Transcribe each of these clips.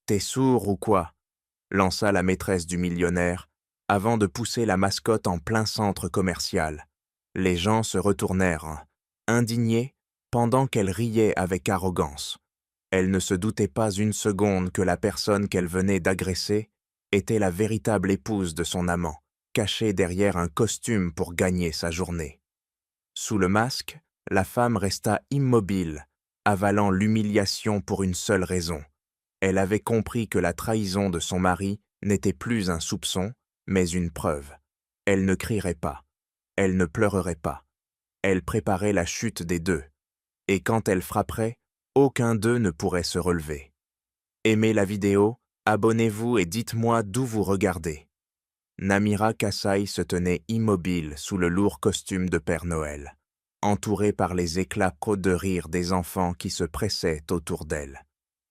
T'es sourd ou quoi? Lança la maîtresse du millionnaire, avant de pousser la mascotte en plein centre commercial. Les gens se retournèrent, indignés, pendant qu'elle riait avec arrogance. Elle ne se doutait pas une seconde que la personne qu'elle venait d'agresser était la véritable épouse de son amant, cachée derrière un costume pour gagner sa journée. Sous le masque, la femme resta immobile, avalant l'humiliation pour une seule raison. Elle avait compris que la trahison de son mari n'était plus un soupçon, mais une preuve. Elle ne crierait pas. Elle ne pleurerait pas. Elle préparait la chute des deux. Et quand elle frapperait, aucun d'eux ne pourrait se relever. Aimez la vidéo, abonnez-vous et dites-moi d'où vous regardez. Namira Kasai se tenait immobile sous le lourd costume de Père Noël, entourée par les éclats de rire des enfants qui se pressaient autour d'elle.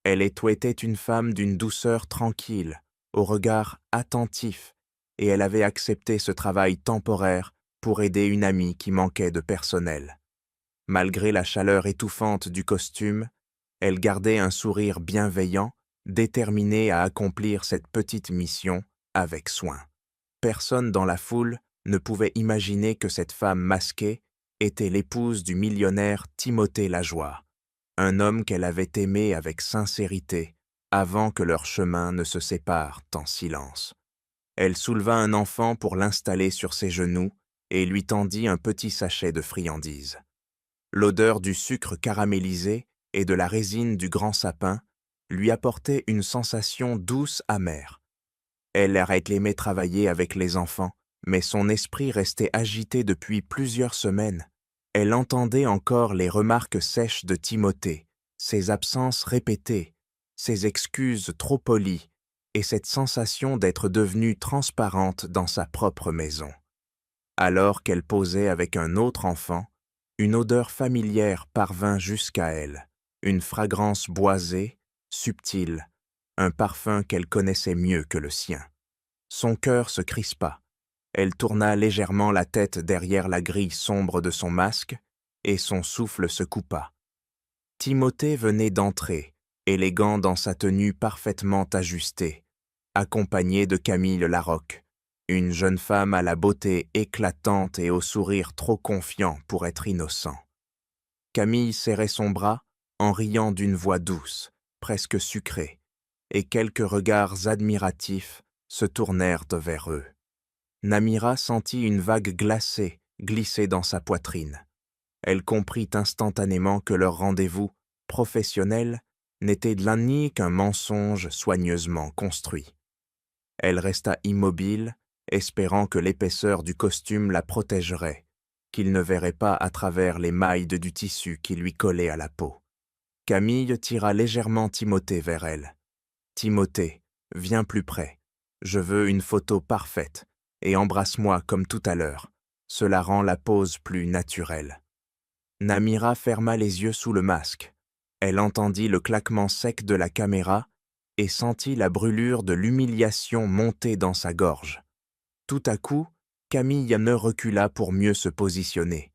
Elle était une femme d'une douceur tranquille, au regard attentif, et elle avait accepté ce travail temporaire pour aider une amie qui manquait de personnel. Malgré la chaleur étouffante du costume, elle gardait un sourire bienveillant, déterminée à accomplir cette petite mission avec soin. Personne dans la foule ne pouvait imaginer que cette femme masquée était l'épouse du millionnaire Timothée Lajoie, un homme qu'elle avait aimé avec sincérité avant que leurs chemins ne se séparent en silence. Elle souleva un enfant pour l'installer sur ses genoux et lui tendit un petit sachet de friandises. L'odeur du sucre caramélisé et de la résine du grand sapin lui apportait une sensation douce amère. Elle aimait travailler avec les enfants, mais son esprit restait agité depuis plusieurs semaines. Elle entendait encore les remarques sèches de Timothée, ses absences répétées, ses excuses trop polies, et cette sensation d'être devenue transparente dans sa propre maison. Alors qu'elle posait avec un autre enfant, une odeur familière parvint jusqu'à elle, une fragrance boisée, subtile, un parfum qu'elle connaissait mieux que le sien. Son cœur se crispa. Elle tourna légèrement la tête derrière la grille sombre de son masque, et son souffle se coupa. Timothée venait d'entrer, élégant dans sa tenue parfaitement ajustée, accompagné de Camille Larocque, une jeune femme à la beauté éclatante et au sourire trop confiant pour être innocent. Camille serrait son bras en riant d'une voix douce, presque sucrée, et quelques regards admiratifs se tournèrent vers eux. Namira sentit une vague glacée glisser dans sa poitrine. Elle comprit instantanément que leur rendez-vous professionnel n'était ni qu'un mensonge soigneusement construit. Elle resta immobile, espérant que l'épaisseur du costume la protégerait, qu'il ne verrait pas à travers les mailles du tissu qui lui collait à la peau. Camille tira légèrement Timothée vers elle. « Timothée, viens plus près. Je veux une photo parfaite, et embrasse-moi comme tout à l'heure. Cela rend la pose plus naturelle. » Namira ferma les yeux sous le masque. Elle entendit le claquement sec de la caméra et sentit la brûlure de l'humiliation monter dans sa gorge. Tout à coup, Camille ne recula pour mieux se positionner.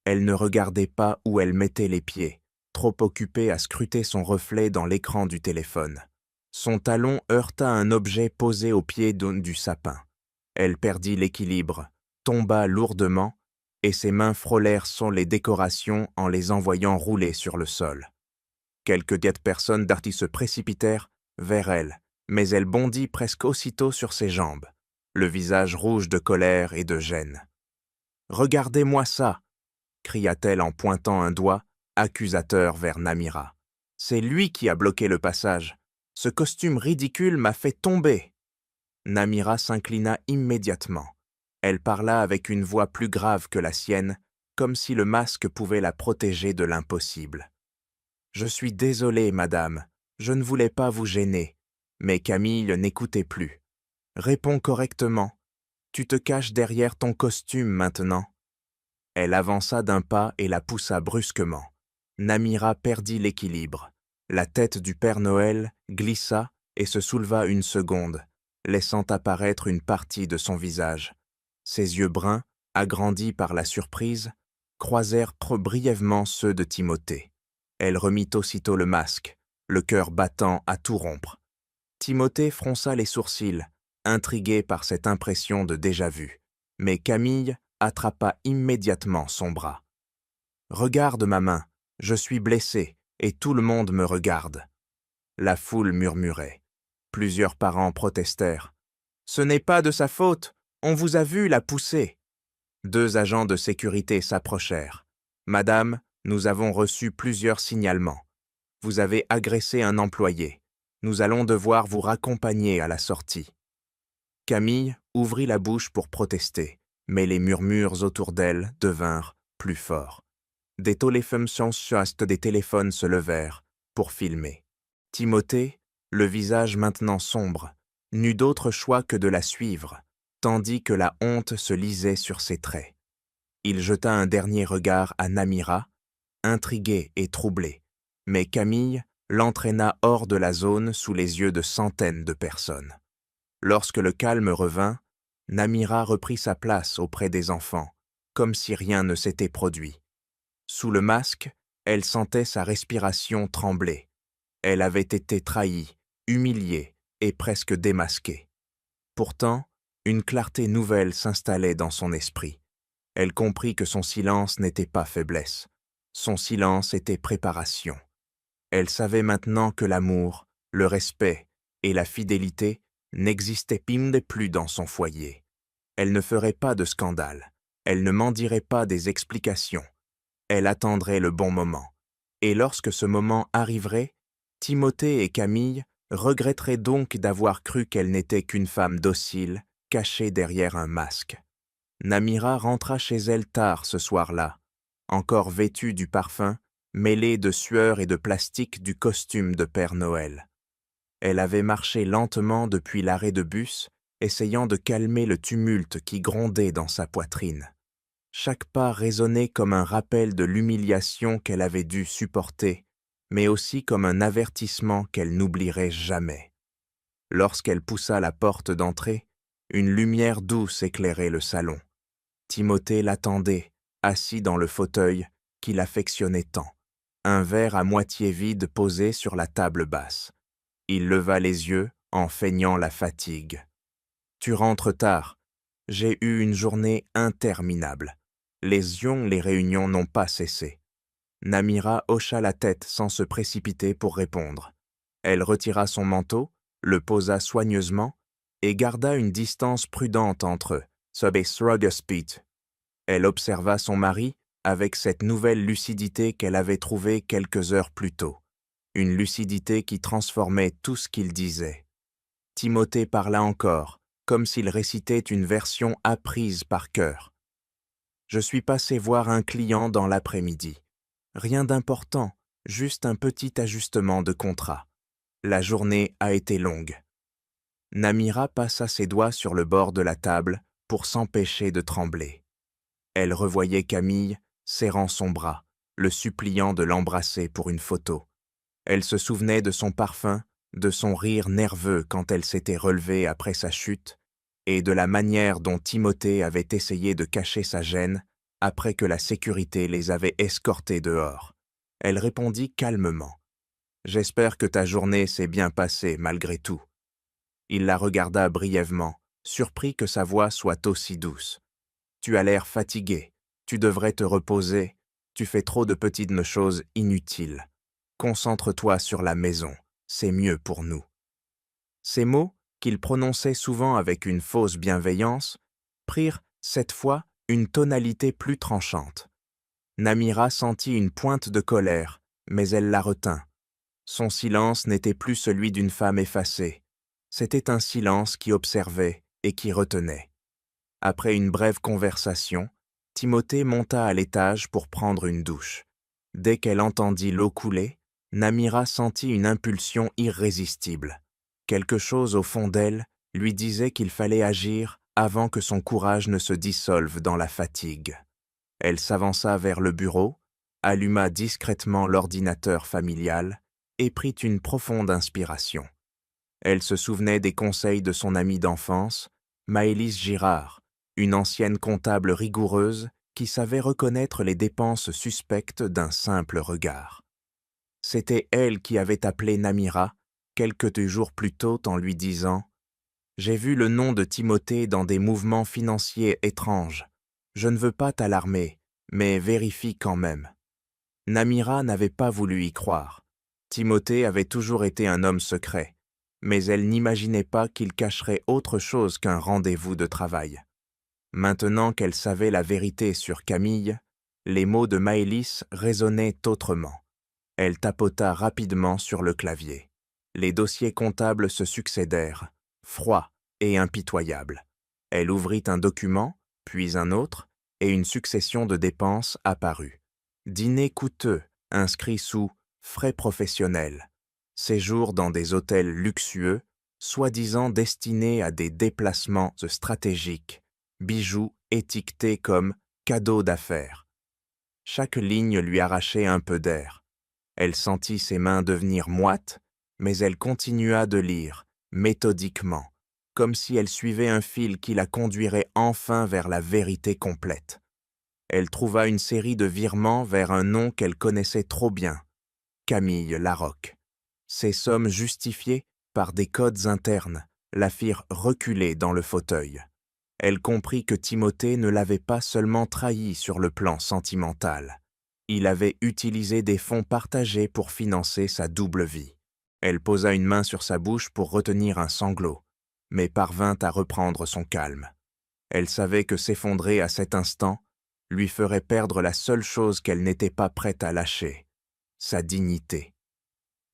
Elle ne regardait pas où elle mettait les pieds, trop occupée à scruter son reflet dans l'écran du téléphone. Son talon heurta un objet posé au pied du sapin. Elle perdit l'équilibre, tomba lourdement, et ses mains frôlèrent sur les décorations en les envoyant rouler sur le sol. Quelques personnes d'arty se précipitèrent vers elle, mais elle bondit presque aussitôt sur ses jambes, le visage rouge de colère et de gêne. « Regardez-moi ça !» cria-t-elle en pointant un doigt accusateur vers Namira. « C'est lui qui a bloqué le passage. Ce costume ridicule m'a fait tomber. » Namira s'inclina immédiatement. Elle parla avec une voix plus grave que la sienne, comme si le masque pouvait la protéger de l'impossible. « Je suis désolée, madame, je ne voulais pas vous gêner. » Mais Camille n'écoutait plus. « Réponds correctement. Tu te caches derrière ton costume maintenant. » Elle avança d'un pas et la poussa brusquement. Namira perdit l'équilibre. La tête du Père Noël glissa et se souleva une seconde, laissant apparaître une partie de son visage. Ses yeux bruns, agrandis par la surprise, croisèrent trop brièvement ceux de Timothée. Elle remit aussitôt le masque, le cœur battant à tout rompre. Timothée fronça les sourcils, intrigué par cette impression de déjà-vu, mais Camille attrapa immédiatement son bras. « Regarde ma main, je suis blessé et tout le monde me regarde. » La foule murmurait. Plusieurs parents protestèrent. « Ce n'est pas de sa faute, on vous a vu la pousser. » Deux agents de sécurité s'approchèrent. « Madame, nous avons reçu plusieurs signalements. Vous avez agressé un employé. Nous allons devoir vous raccompagner à la sortie. » Camille ouvrit la bouche pour protester, mais les murmures autour d'elle devinrent plus forts. Des téléphones se levèrent pour filmer. Timothée, le visage maintenant sombre, n'eut d'autre choix que de la suivre, tandis que la honte se lisait sur ses traits. Il jeta un dernier regard à Namira, intrigué et troublé, mais Camille l'entraîna hors de la zone sous les yeux de centaines de personnes. Lorsque le calme revint, Namira reprit sa place auprès des enfants, comme si rien ne s'était produit. Sous le masque, elle sentait sa respiration trembler. Elle avait été trahie, humiliée et presque démasquée. Pourtant, une clarté nouvelle s'installait dans son esprit. Elle comprit que son silence n'était pas faiblesse. Son silence était préparation. Elle savait maintenant que l'amour, le respect et la fidélité n'existaient plus dans son foyer. Elle ne ferait pas de scandale. Elle ne m'en dirait pas des explications. Elle attendrait le bon moment. Et lorsque ce moment arriverait, Timothée et Camille regretteraient donc d'avoir cru qu'elle n'était qu'une femme docile, cachée derrière un masque. Namira rentra chez elle tard ce soir-là, encore vêtue du parfum, mêlée de sueur et de plastique du costume de Père Noël. Elle avait marché lentement depuis l'arrêt de bus, essayant de calmer le tumulte qui grondait dans sa poitrine. Chaque pas résonnait comme un rappel de l'humiliation qu'elle avait dû supporter, mais aussi comme un avertissement qu'elle n'oublierait jamais. Lorsqu'elle poussa la porte d'entrée, une lumière douce éclairait le salon. Timothée l'attendait, assis dans le fauteuil qu'il affectionnait tant, un verre à moitié vide posé sur la table basse. Il leva les yeux en feignant la fatigue. « Tu rentres tard. J'ai eu une journée interminable. Les réunions n'ont pas cessé. » Namira hocha la tête sans se précipiter pour répondre. Elle retira son manteau, le posa soigneusement et garda une distance prudente entre eux. Elle observa son mari avec cette nouvelle lucidité qu'elle avait trouvée quelques heures plus tôt. Une lucidité qui transformait tout ce qu'il disait. Timothée parla encore, comme s'il récitait une version apprise par cœur. « Je suis passé voir un client dans l'après-midi. Rien d'important, juste un petit ajustement de contrat. La journée a été longue. » Namira passa ses doigts sur le bord de la table pour s'empêcher de trembler. Elle revoyait Camille serrant son bras, le suppliant de l'embrasser pour une photo. Elle se souvenait de son parfum, de son rire nerveux quand elle s'était relevée après sa chute, et de la manière dont Timothée avait essayé de cacher sa gêne après que la sécurité les avait escortés dehors. Elle répondit calmement. « J'espère que ta journée s'est bien passée malgré tout. » Il la regarda brièvement, surpris que sa voix soit aussi douce. « Tu as l'air fatigué, tu devrais te reposer, tu fais trop de petites choses inutiles. Concentre-toi sur la maison, c'est mieux pour nous. » Ces mots, qu'il prononçait souvent avec une fausse bienveillance, prirent, cette fois, une tonalité plus tranchante. Namira sentit une pointe de colère, mais elle la retint. Son silence n'était plus celui d'une femme effacée. C'était un silence qui observait et qui retenait. Après une brève conversation, Timothée monta à l'étage pour prendre une douche. Dès qu'elle entendit l'eau couler, Namira sentit une impulsion irrésistible. Quelque chose au fond d'elle lui disait qu'il fallait agir avant que son courage ne se dissolve dans la fatigue. Elle s'avança vers le bureau, alluma discrètement l'ordinateur familial et prit une profonde inspiration. Elle se souvenait des conseils de son amie d'enfance, Maëlys Girard, une ancienne comptable rigoureuse qui savait reconnaître les dépenses suspectes d'un simple regard. C'était elle qui avait appelé Namira quelques jours plus tôt en lui disant « J'ai vu le nom de Timothée dans des mouvements financiers étranges. Je ne veux pas t'alarmer, mais vérifie quand même. » Namira n'avait pas voulu y croire. Timothée avait toujours été un homme secret, mais elle n'imaginait pas qu'il cacherait autre chose qu'un rendez-vous de travail. Maintenant qu'elle savait la vérité sur Camille, les mots de Maëlys résonnaient autrement. Elle tapota rapidement sur le clavier. Les dossiers comptables se succédèrent, froids et impitoyables. Elle ouvrit un document, puis un autre, et une succession de dépenses apparut. Dîner coûteux, inscrit sous « frais professionnels », séjour dans des hôtels luxueux, soi-disant destinés à des déplacements stratégiques, bijoux étiquetés comme « cadeaux d'affaires ». Chaque ligne lui arrachait un peu d'air. Elle sentit ses mains devenir moites, mais elle continua de lire, méthodiquement, comme si elle suivait un fil qui la conduirait enfin vers la vérité complète. Elle trouva une série de virements vers un nom qu'elle connaissait trop bien, Camille Larocque. Ces sommes justifiées par des codes internes la firent reculer dans le fauteuil. Elle comprit que Timothée ne l'avait pas seulement trahie sur le plan sentimental. Il avait utilisé des fonds partagés pour financer sa double vie. Elle posa une main sur sa bouche pour retenir un sanglot, mais parvint à reprendre son calme. Elle savait que s'effondrer à cet instant lui ferait perdre la seule chose qu'elle n'était pas prête à lâcher, sa dignité.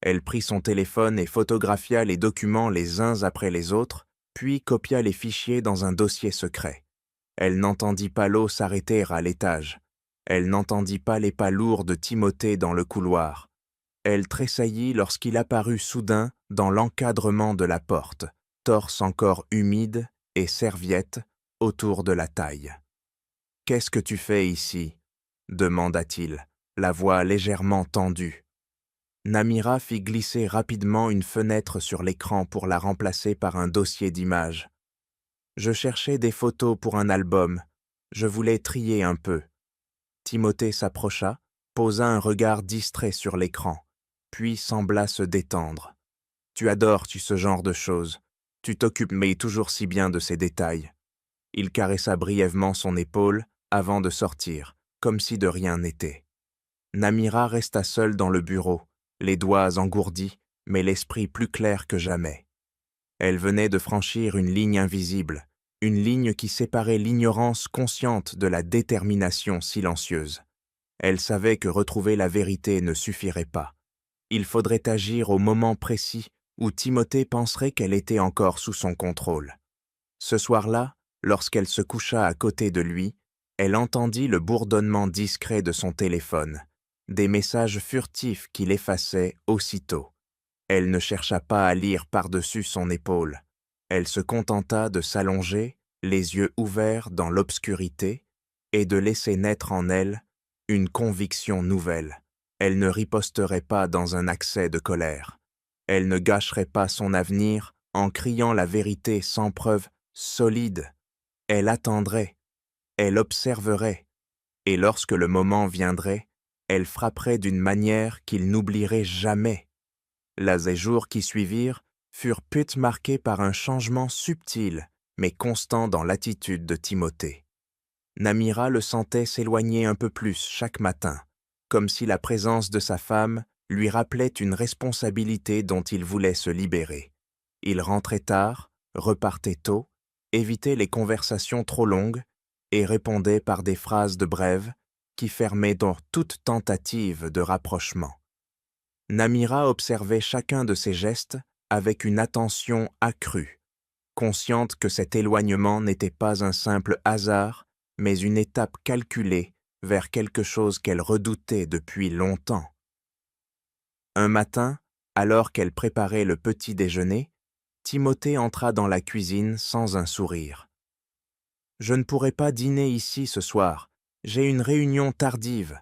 Elle prit son téléphone et photographia les documents les uns après les autres, puis copia les fichiers dans un dossier secret. Elle n'entendit pas l'eau s'arrêter à l'étage. Elle n'entendit pas les pas lourds de Timothée dans le couloir. Elle tressaillit lorsqu'il apparut soudain dans l'encadrement de la porte, torse encore humide et serviette autour de la taille. « Qu'est-ce que tu fais ici ?» demanda-t-il, la voix légèrement tendue. Namira fit glisser rapidement une fenêtre sur l'écran pour la remplacer par un dossier d'images. « Je cherchais des photos pour un album. Je voulais trier un peu. » Timothée s'approcha, posa un regard distrait sur l'écran, puis sembla se détendre. « Tu adores ce genre de choses. Tu t'occupes mais toujours si bien de ces détails. » Il caressa brièvement son épaule avant de sortir, comme si de rien n'était. Namira resta seule dans le bureau, les doigts engourdis, mais l'esprit plus clair que jamais. Elle venait de franchir une ligne invisible, une ligne qui séparait l'ignorance consciente de la détermination silencieuse. Elle savait que retrouver la vérité ne suffirait pas. Il faudrait agir au moment précis où Timothée penserait qu'elle était encore sous son contrôle. Ce soir-là, lorsqu'elle se coucha à côté de lui, elle entendit le bourdonnement discret de son téléphone, des messages furtifs qu'il effaçait aussitôt. Elle ne chercha pas à lire par-dessus son épaule. Elle se contenta de s'allonger, les yeux ouverts dans l'obscurité, et de laisser naître en elle une conviction nouvelle. Elle ne riposterait pas dans un accès de colère. Elle ne gâcherait pas son avenir en criant la vérité sans preuve solide. Elle attendrait, elle observerait, et lorsque le moment viendrait, elle frapperait d'une manière qu'il n'oublierait jamais. Les jours qui suivirent furent marqués par un changement subtil, mais constant dans l'attitude de Timothée. Namira le sentait s'éloigner un peu plus chaque matin, comme si la présence de sa femme lui rappelait une responsabilité dont il voulait se libérer. Il rentrait tard, repartait tôt, évitait les conversations trop longues et répondait par des phrases de brève qui fermaient donc toute tentative de rapprochement. Namira observait chacun de ses gestes avec une attention accrue, consciente que cet éloignement n'était pas un simple hasard, mais une étape calculée vers quelque chose qu'elle redoutait depuis longtemps. Un matin, alors qu'elle préparait le petit déjeuner, Timothée entra dans la cuisine sans un sourire. « Je ne pourrai pas dîner ici ce soir, j'ai une réunion tardive. »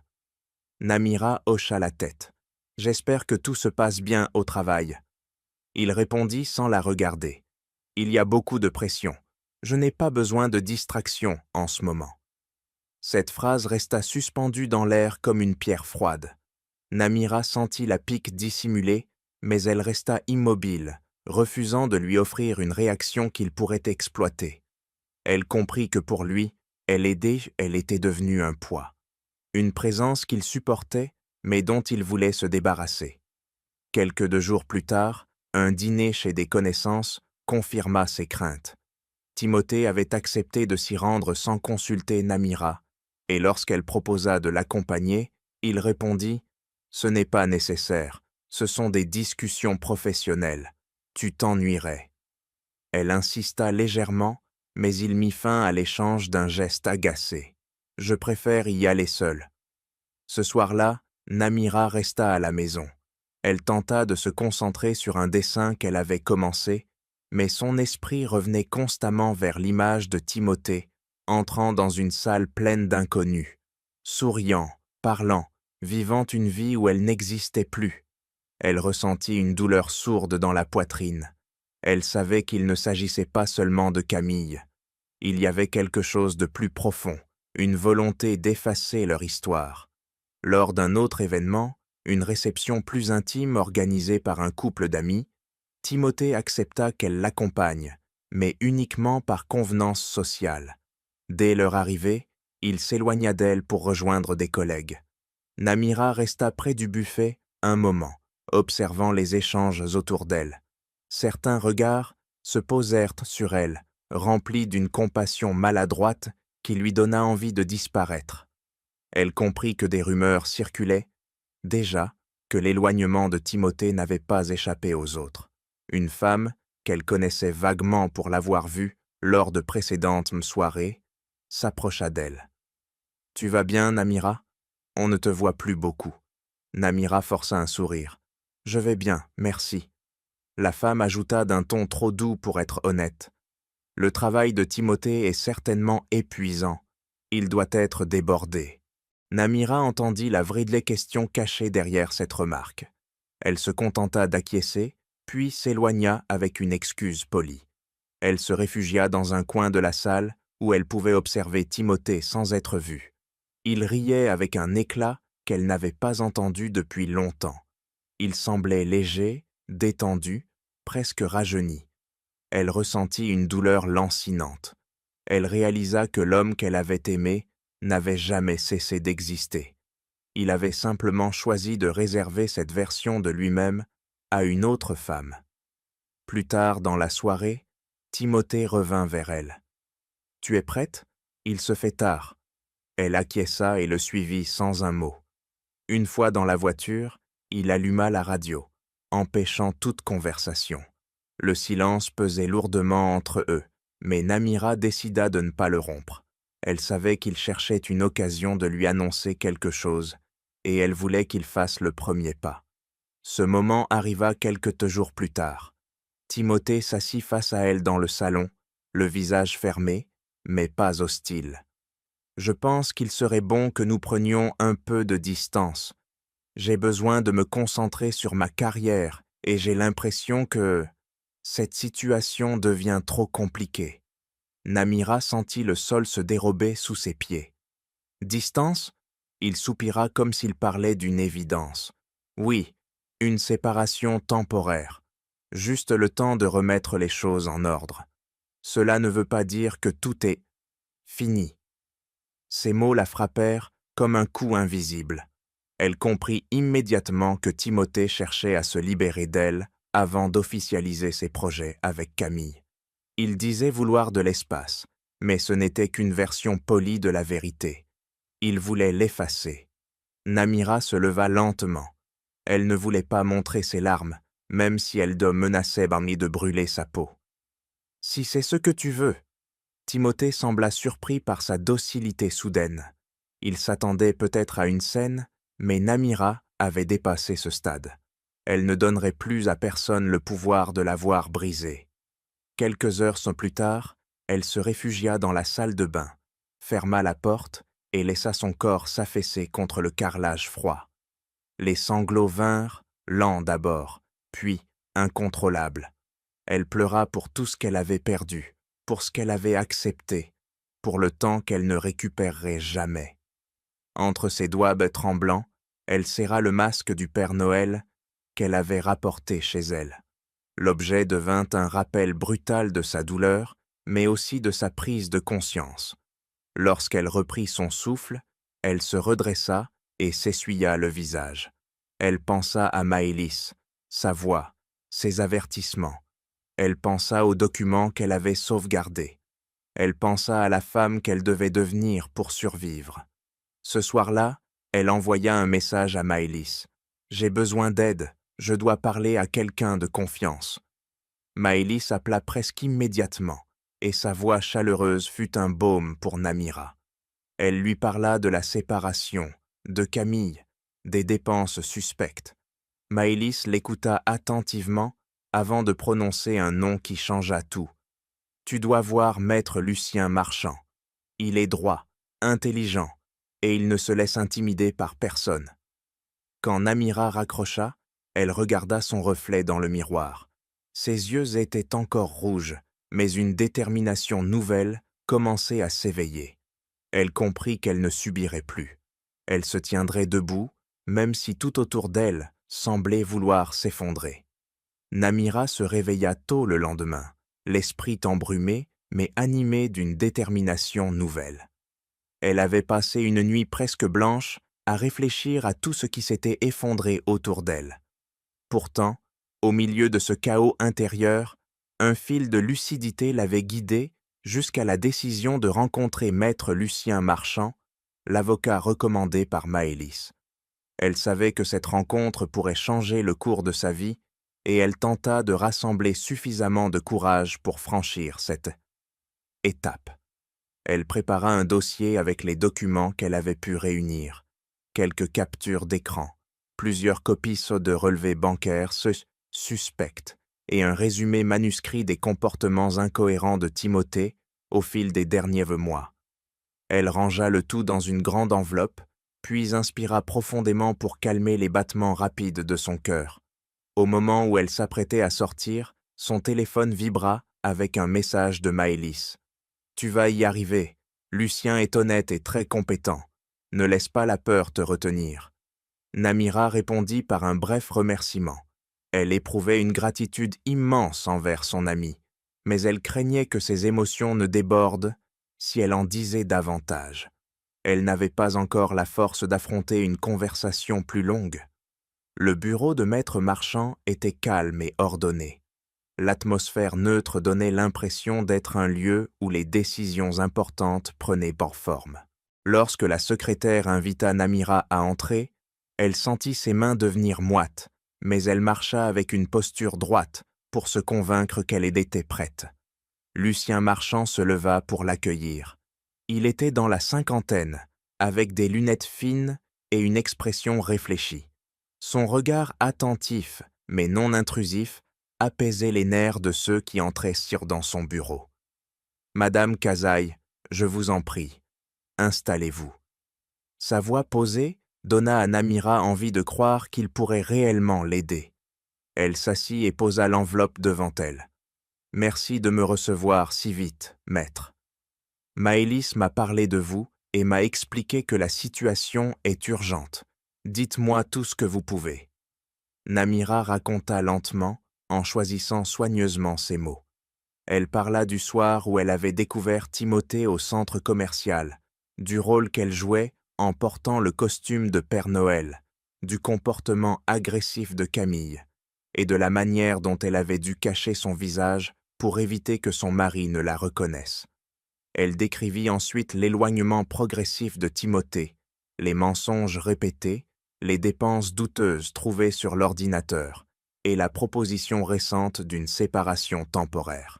Namira hocha la tête. « J'espère que tout se passe bien au travail. » Il répondit sans la regarder. « Il y a beaucoup de pression. Je n'ai pas besoin de distraction en ce moment. » Cette phrase resta suspendue dans l'air comme une pierre froide. Namira sentit la pique dissimulée, mais elle resta immobile, refusant de lui offrir une réaction qu'il pourrait exploiter. Elle comprit que pour lui, elle était devenue un poids, une présence qu'il supportait, mais dont il voulait se débarrasser. Quelques 2 jours plus tard, un dîner chez des connaissances confirma ses craintes. Timothée avait accepté de s'y rendre sans consulter Namira, et lorsqu'elle proposa de l'accompagner, il répondit « Ce n'est pas nécessaire, ce sont des discussions professionnelles, tu t'ennuierais ». Elle insista légèrement, mais il mit fin à l'échange d'un geste agacé. « Je préfère y aller seule ». Ce soir-là, Namira resta à la maison. Elle tenta de se concentrer sur un dessin qu'elle avait commencé, mais son esprit revenait constamment vers l'image de Timothée, entrant dans une salle pleine d'inconnus, souriant, parlant, vivant une vie où elle n'existait plus. Elle ressentit une douleur sourde dans la poitrine. Elle savait qu'il ne s'agissait pas seulement de Camille. Il y avait quelque chose de plus profond, une volonté d'effacer leur histoire. Lors d'un autre événement, une réception plus intime organisée par un couple d'amis, Timothée accepta qu'elle l'accompagne, mais uniquement par convenance sociale. Dès leur arrivée, il s'éloigna d'elle pour rejoindre des collègues. Namira resta près du buffet un moment, observant les échanges autour d'elle. Certains regards se posèrent sur elle, remplis d'une compassion maladroite qui lui donna envie de disparaître. Elle comprit que des rumeurs circulaient, déjà que l'éloignement de Timothée n'avait pas échappé aux autres. Une femme, qu'elle connaissait vaguement pour l'avoir vue lors de précédentes soirées, s'approcha d'elle. « Tu vas bien, Namira ? On ne te voit plus beaucoup. » Namira força un sourire. « Je vais bien, merci. » La femme ajouta d'un ton trop doux pour être honnête. « Le travail de Timothée est certainement épuisant. Il doit être débordé. » Namira entendit la vraie question cachée derrière cette remarque. Elle se contenta d'acquiescer, puis s'éloigna avec une excuse polie. Elle se réfugia dans un coin de la salle où elle pouvait observer Timothée sans être vue. Il riait avec un éclat qu'elle n'avait pas entendu depuis longtemps. Il semblait léger, détendu, presque rajeuni. Elle ressentit une douleur lancinante. Elle réalisa que l'homme qu'elle avait aimé n'avait jamais cessé d'exister. Il avait simplement choisi de réserver cette version de lui-même à une autre femme. Plus tard dans la soirée, Timothée revint vers elle. « Tu es prête ? Il se fait tard. » Elle acquiesça et le suivit sans un mot. Une fois dans la voiture, il alluma la radio, empêchant toute conversation. Le silence pesait lourdement entre eux, mais Namira décida de ne pas le rompre. Elle savait qu'il cherchait une occasion de lui annoncer quelque chose, et elle voulait qu'il fasse le premier pas. Ce moment arriva quelques jours plus tard. Timothée s'assit face à elle dans le salon, le visage fermé, mais pas hostile. « Je pense qu'il serait bon que nous prenions un peu de distance. J'ai besoin de me concentrer sur ma carrière et j'ai l'impression que cette situation devient trop compliquée. » Namira sentit le sol se dérober sous ses pieds. « Distance ?» Il soupira comme s'il parlait d'une évidence. « Oui, une séparation temporaire. Juste le temps de remettre les choses en ordre. Cela ne veut pas dire que tout est fini. » Ces mots la frappèrent comme un coup invisible. Elle comprit immédiatement que Timothée cherchait à se libérer d'elle avant d'officialiser ses projets avec Camille. Il disait vouloir de l'espace, mais ce n'était qu'une version polie de la vérité. Il voulait l'effacer. Namira se leva lentement. Elle ne voulait pas montrer ses larmes, même si elle menaçait de brûler sa peau. « Si c'est ce que tu veux. » Timothée sembla surpris par sa docilité soudaine. Il s'attendait peut-être à une scène, mais Namira avait dépassé ce stade. Elle ne donnerait plus à personne le pouvoir de la voir brisée. Quelques heures plus tard, elle se réfugia dans la salle de bain, ferma la porte et laissa son corps s'affaisser contre le carrelage froid. Les sanglots vinrent, lents d'abord, puis incontrôlables. Elle pleura pour tout ce qu'elle avait perdu, pour ce qu'elle avait accepté, pour le temps qu'elle ne récupérerait jamais. Entre ses doigts tremblants, elle serra le masque du Père Noël qu'elle avait rapporté chez elle. L'objet devint un rappel brutal de sa douleur, mais aussi de sa prise de conscience. Lorsqu'elle reprit son souffle, elle se redressa et s'essuya le visage. Elle pensa à Maëlys, sa voix, ses avertissements. Elle pensa aux documents qu'elle avait sauvegardés. Elle pensa à la femme qu'elle devait devenir pour survivre. Ce soir-là, elle envoya un message à Maëlys. « J'ai besoin d'aide, je dois parler à quelqu'un de confiance. » Maëlys appela presque immédiatement, et sa voix chaleureuse fut un baume pour Namira. Elle lui parla de la séparation, de Camille, des dépenses suspectes. Maëlys l'écouta attentivement avant de prononcer un nom qui changea tout. « Tu dois voir maître Lucien Marchand. Il est droit, intelligent, et il ne se laisse intimider par personne. » Quand Namira raccrocha, elle regarda son reflet dans le miroir. Ses yeux étaient encore rouges, mais une détermination nouvelle commençait à s'éveiller. Elle comprit qu'elle ne subirait plus. Elle se tiendrait debout, même si tout autour d'elle semblait vouloir s'effondrer. Namira se réveilla tôt le lendemain, l'esprit embrumé, mais animé d'une détermination nouvelle. Elle avait passé une nuit presque blanche à réfléchir à tout ce qui s'était effondré autour d'elle. Pourtant, au milieu de ce chaos intérieur, un fil de lucidité l'avait guidée jusqu'à la décision de rencontrer maître Lucien Marchand, l'avocat recommandé par Maëlys. Elle savait que cette rencontre pourrait changer le cours de sa vie et elle tenta de rassembler suffisamment de courage pour franchir cette étape. Elle prépara un dossier avec les documents qu'elle avait pu réunir, quelques captures d'écran, plusieurs copies de relevés bancaires suspects et un résumé manuscrit des comportements incohérents de Timothée au fil des derniers mois. Elle rangea le tout dans une grande enveloppe, puis inspira profondément pour calmer les battements rapides de son cœur. Au moment où elle s'apprêtait à sortir, son téléphone vibra avec un message de Maëlys. « Tu vas y arriver. Lucien est honnête et très compétent. Ne laisse pas la peur te retenir. » Namira répondit par un bref remerciement. Elle éprouvait une gratitude immense envers son ami, mais elle craignait que ses émotions ne débordent si elle en disait davantage. Elle n'avait pas encore la force d'affronter une conversation plus longue. Le bureau de maître Marchand était calme et ordonné. L'atmosphère neutre donnait l'impression d'être un lieu où les décisions importantes prenaient forme. Lorsque la secrétaire invita Namira à entrer, elle sentit ses mains devenir moites, mais elle marcha avec une posture droite pour se convaincre qu'elle était prête. Lucien Marchand se leva pour l'accueillir. Il était dans la cinquantaine, avec des lunettes fines et une expression réfléchie. Son regard attentif, mais non intrusif, apaisait les nerfs de ceux qui entraient dans son bureau. « Madame Cazaille, je vous en prie, installez-vous. » Sa voix posée donna à Namira envie de croire qu'il pourrait réellement l'aider. Elle s'assit et posa l'enveloppe devant elle. « Merci de me recevoir si vite, maître. Maëlys m'a parlé de vous et m'a expliqué que la situation est urgente. Dites-moi tout ce que vous pouvez. » Namira raconta lentement, en choisissant soigneusement ses mots. Elle parla du soir où elle avait découvert Timothée au centre commercial, du rôle qu'elle jouait en portant le costume de Père Noël, du comportement agressif de Camille, et de la manière dont elle avait dû cacher son visage pour éviter que son mari ne la reconnaisse. Elle décrivit ensuite l'éloignement progressif de Timothée, les mensonges répétés, les dépenses douteuses trouvées sur l'ordinateur et la proposition récente d'une séparation temporaire.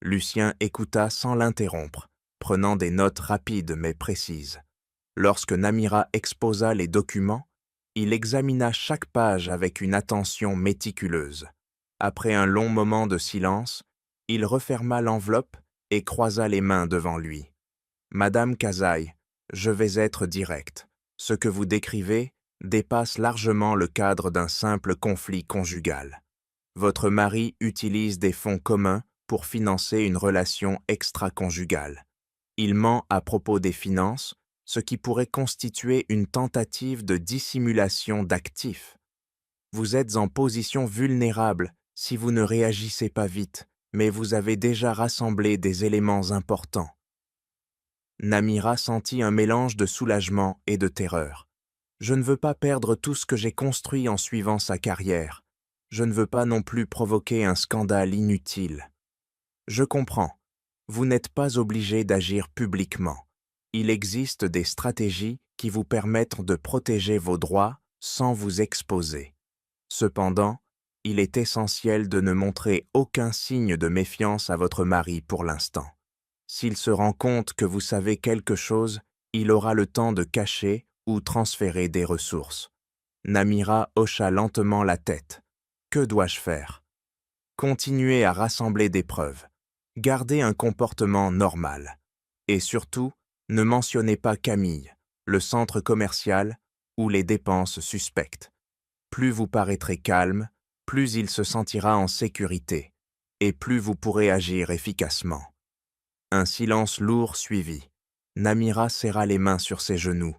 Lucien écouta sans l'interrompre, prenant des notes rapides mais précises. Lorsque Namira exposa les documents, il examina chaque page avec une attention méticuleuse. Après un long moment de silence, il referma l'enveloppe et croisa les mains devant lui. « Madame Cazaille, je vais être direct. Ce que vous décrivez dépasse largement le cadre d'un simple conflit conjugal. Votre mari utilise des fonds communs pour financer une relation extra-conjugale. Il ment à propos des finances, ce qui pourrait constituer une tentative de dissimulation d'actifs. Vous êtes en position vulnérable si vous ne réagissez pas vite, mais vous avez déjà rassemblé des éléments importants. Namira sentit un mélange de soulagement et de terreur. Je ne veux pas perdre tout ce que j'ai construit en suivant sa carrière. Je ne veux pas non plus provoquer un scandale inutile. Je comprends. Vous n'êtes pas obligé d'agir publiquement. Il existe des stratégies qui vous permettent de protéger vos droits sans vous exposer. Cependant, il est essentiel de ne montrer aucun signe de méfiance à votre mari pour l'instant. S'il se rend compte que vous savez quelque chose, il aura le temps de cacher ou transférer des ressources. Namira hocha lentement la tête. Que dois-je faire? Continuez à rassembler des preuves. Gardez un comportement normal. Et surtout, ne mentionnez pas Camille, le centre commercial ou les dépenses suspectes. Plus vous paraîtrez calme, plus il se sentira en sécurité, et plus vous pourrez agir efficacement. Un silence lourd suivit. Namira serra les mains sur ses genoux.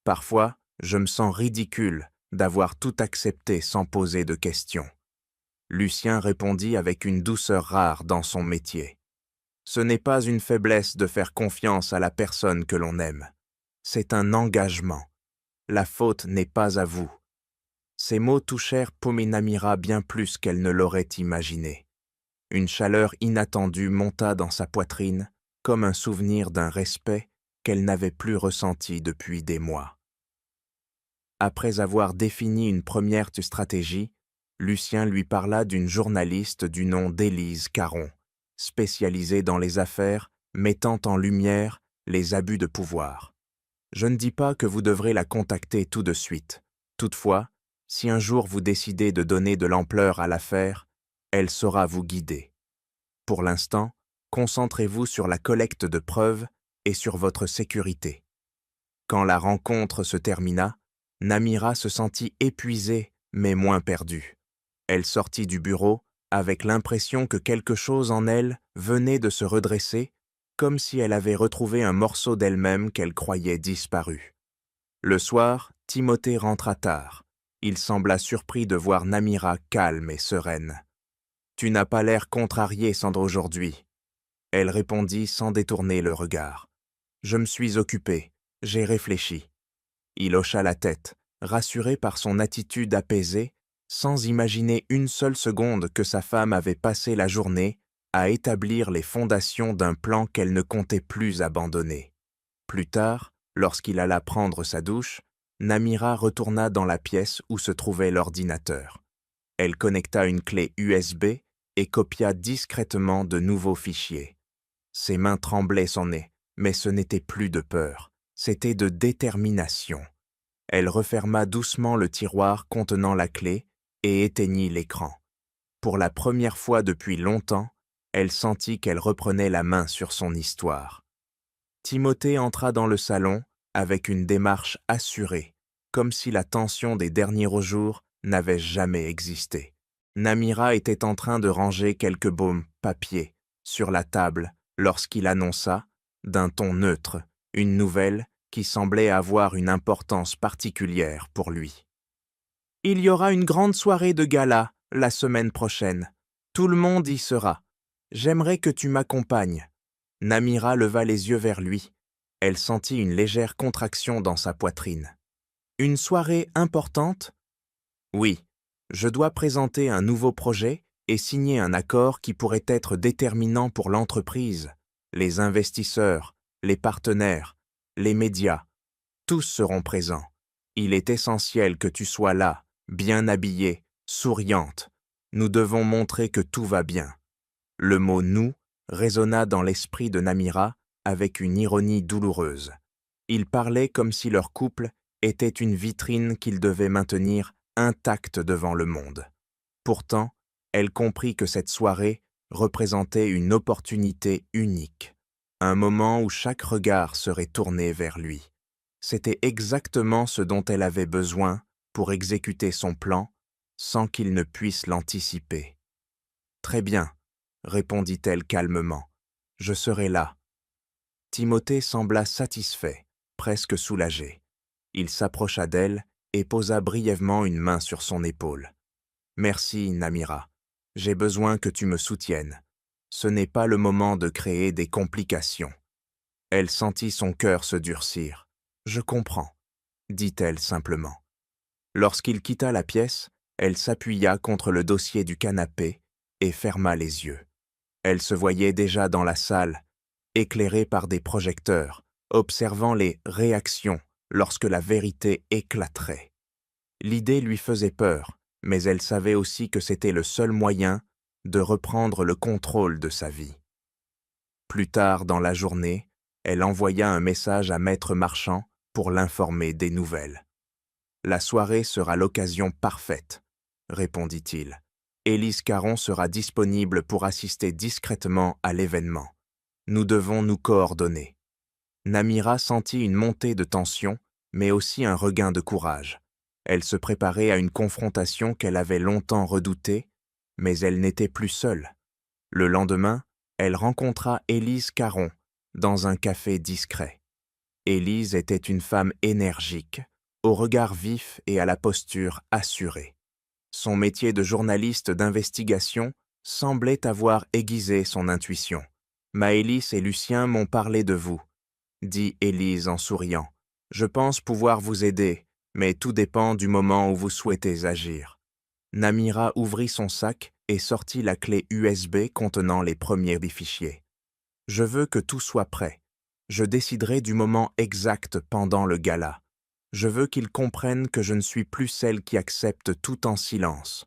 Parfois, je me sens ridicule d'avoir tout accepté sans poser de questions. Lucien répondit avec une douceur rare dans son métier. Ce n'est pas une faiblesse de faire confiance à la personne que l'on aime. C'est un engagement. La faute n'est pas à vous. Ces mots touchèrent Namira bien plus qu'elle ne l'aurait imaginé. Une chaleur inattendue monta dans sa poitrine, comme un souvenir d'un respect qu'elle n'avait plus ressenti depuis des mois. Après avoir défini une première stratégie, Lucien lui parla d'une journaliste du nom d'Élise Caron, spécialisée dans les affaires mettant en lumière les abus de pouvoir. Je ne dis pas que vous devrez la contacter tout de suite. Toutefois, si un jour vous décidez de donner de l'ampleur à l'affaire, elle saura vous guider. Pour l'instant, concentrez-vous sur la collecte de preuves et sur votre sécurité. Quand la rencontre se termina, Namira se sentit épuisée mais moins perdue. Elle sortit du bureau avec l'impression que quelque chose en elle venait de se redresser, comme si elle avait retrouvé un morceau d'elle-même qu'elle croyait disparu. Le soir, Timothée rentra tard. Il sembla surpris de voir Namira calme et sereine. « Tu n'as pas l'air contrariée, Sandra, aujourd'hui. » Elle répondit sans détourner le regard. « Je me suis occupé, j'ai réfléchi. » Il hocha la tête, rassuré par son attitude apaisée, sans imaginer une seule seconde que sa femme avait passé la journée à établir les fondations d'un plan qu'elle ne comptait plus abandonner. Plus tard, lorsqu'il alla prendre sa douche, Namira retourna dans la pièce où se trouvait l'ordinateur. Elle connecta une clé USB et copia discrètement de nouveaux fichiers. Ses mains tremblaient son nez, mais ce n'était plus de peur, c'était de détermination. Elle referma doucement le tiroir contenant la clé et éteignit l'écran. Pour la première fois depuis longtemps, elle sentit qu'elle reprenait la main sur son histoire. Timothée entra dans le salon avec une démarche assurée, comme si la tension des derniers jours n'avait jamais existé. Namira était en train de ranger quelques baumes papier sur la table lorsqu'il annonça, d'un ton neutre, une nouvelle qui semblait avoir une importance particulière pour lui. « Il y aura une grande soirée de gala la semaine prochaine. Tout le monde y sera. J'aimerais que tu m'accompagnes. » Namira leva les yeux vers lui. Elle sentit une légère contraction dans sa poitrine. « Une soirée importante ? » ?»« Oui, je dois présenter un nouveau projet et signer un accord qui pourrait être déterminant pour l'entreprise. Les investisseurs, les partenaires, les médias, tous seront présents. Il est essentiel que tu sois là, bien habillée, souriante. Nous devons montrer que tout va bien. » Le mot « nous » résonna dans l'esprit de Namira avec une ironie douloureuse. Ils parlaient comme si leur couple était une vitrine qu'ils devaient maintenir intacte devant le monde. Pourtant, elle comprit que cette soirée représentait une opportunité unique, un moment où chaque regard serait tourné vers lui. C'était exactement ce dont elle avait besoin pour exécuter son plan sans qu'il ne puisse l'anticiper. « Très bien, » répondit-elle calmement. « Je serai là. » Timothée sembla satisfait, presque soulagé. Il s'approcha d'elle et posa brièvement une main sur son épaule. « Merci, Namira. J'ai besoin que tu me soutiennes. Ce n'est pas le moment de créer des complications. » Elle sentit son cœur se durcir. « Je comprends, » dit-elle simplement. Lorsqu'il quitta la pièce, elle s'appuya contre le dossier du canapé et ferma les yeux. Elle se voyait déjà dans la salle, éclairée par des projecteurs, observant les réactions lorsque la vérité éclaterait. L'idée lui faisait peur, mais elle savait aussi que c'était le seul moyen de reprendre le contrôle de sa vie. Plus tard dans la journée, elle envoya un message à Maître Marchand pour l'informer des nouvelles. « La soirée sera l'occasion parfaite, » répondit-il. « Élise Caron sera disponible pour assister discrètement à l'événement. Nous devons nous coordonner. » Namira sentit une montée de tension, mais aussi un regain de courage. Elle se préparait à une confrontation qu'elle avait longtemps redoutée, mais elle n'était plus seule. Le lendemain, elle rencontra Élise Caron dans un café discret. Élise était une femme énergique, au regard vif et à la posture assurée. Son métier de journaliste d'investigation semblait avoir aiguisé son intuition. « Maëlys et Lucien m'ont parlé de vous, » dit Élise en souriant. « Je pense pouvoir vous aider, mais tout dépend du moment où vous souhaitez agir. » Namira ouvrit son sac et sortit la clé USB contenant les premiers des fichiers. « Je veux que tout soit prêt. Je déciderai du moment exact pendant le gala. Je veux qu'ils comprennent que je ne suis plus celle qui accepte tout en silence. »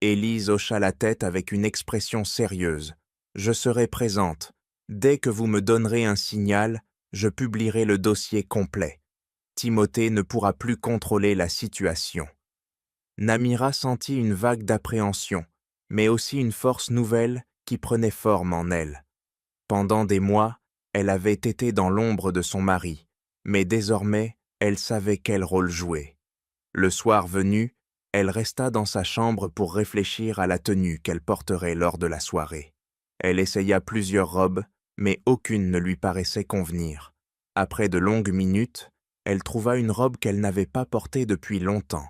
Élise hocha la tête avec une expression sérieuse. « Je serai présente. Dès que vous me donnerez un signal, je publierai le dossier complet. Timothée ne pourra plus contrôler la situation. » Namira sentit une vague d'appréhension, mais aussi une force nouvelle qui prenait forme en elle. Pendant des mois, elle avait été dans l'ombre de son mari, mais désormais, elle savait quel rôle jouer. Le soir venu, elle resta dans sa chambre pour réfléchir à la tenue qu'elle porterait lors de la soirée. Elle essaya plusieurs robes, mais aucune ne lui paraissait convenir. Après de longues minutes, elle trouva une robe qu'elle n'avait pas portée depuis longtemps,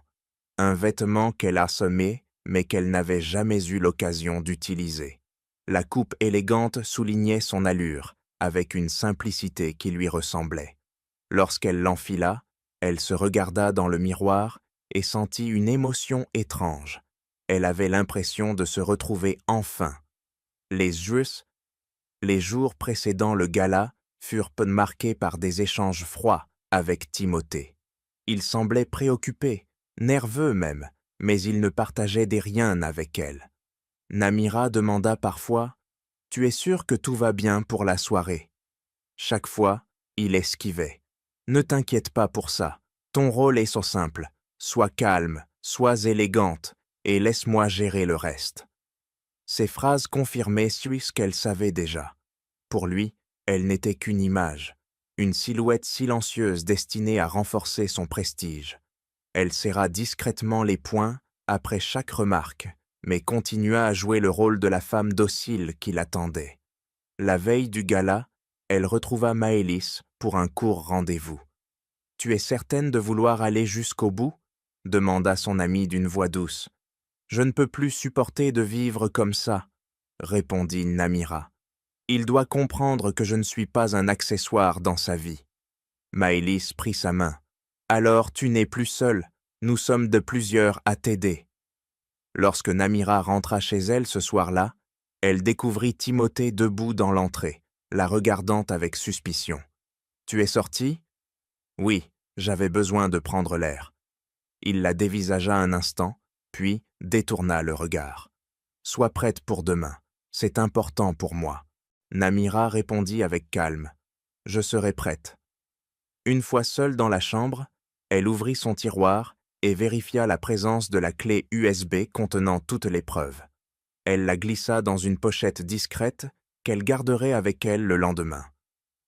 un vêtement qu'elle assommait, mais qu'elle n'avait jamais eu l'occasion d'utiliser. La coupe élégante soulignait son allure, avec une simplicité qui lui ressemblait. Lorsqu'elle l'enfila, elle se regarda dans le miroir et sentit une émotion étrange. Elle avait l'impression de se retrouver enfin. Les jours précédant le gala furent marqués par des échanges froids avec Timothée. Il semblait préoccupé, nerveux même, mais il ne partageait des riens avec elle. Namira demanda parfois « Tu es sûr que tout va bien pour la soirée ?» Chaque fois, il esquivait. « Ne t'inquiète pas pour ça. Ton rôle est simple. Sois calme, sois élégante, et laisse-moi gérer le reste. » Ces phrases confirmaient ce qu'elle savait déjà. Pour lui, elle n'était qu'une image, une silhouette silencieuse destinée à renforcer son prestige. Elle serra discrètement les poings après chaque remarque, mais continua à jouer le rôle de la femme docile qui l'attendait. La veille du gala, elle retrouva Maëlys pour un court rendez-vous. « Tu es certaine de vouloir aller jusqu'au bout ?» demanda son amie d'une voix douce. « Je ne peux plus supporter de vivre comme ça, » répondit Namira. « Il doit comprendre que je ne suis pas un accessoire dans sa vie. » Maëlys prit sa main. « Alors tu n'es plus seule, nous sommes de plusieurs à t'aider. » Lorsque Namira rentra chez elle ce soir-là, elle découvrit Timothée debout dans l'entrée, la regardant avec suspicion. « Tu es sortie ?»« Oui, j'avais besoin de prendre l'air. » Il la dévisagea un instant, puis détourna le regard. « Sois prête pour demain, c'est important pour moi. » Namira répondit avec calme. « Je serai prête. » Une fois seule dans la chambre, elle ouvrit son tiroir et vérifia la présence de la clé USB contenant toutes les preuves. Elle la glissa dans une pochette discrète qu'elle garderait avec elle le lendemain.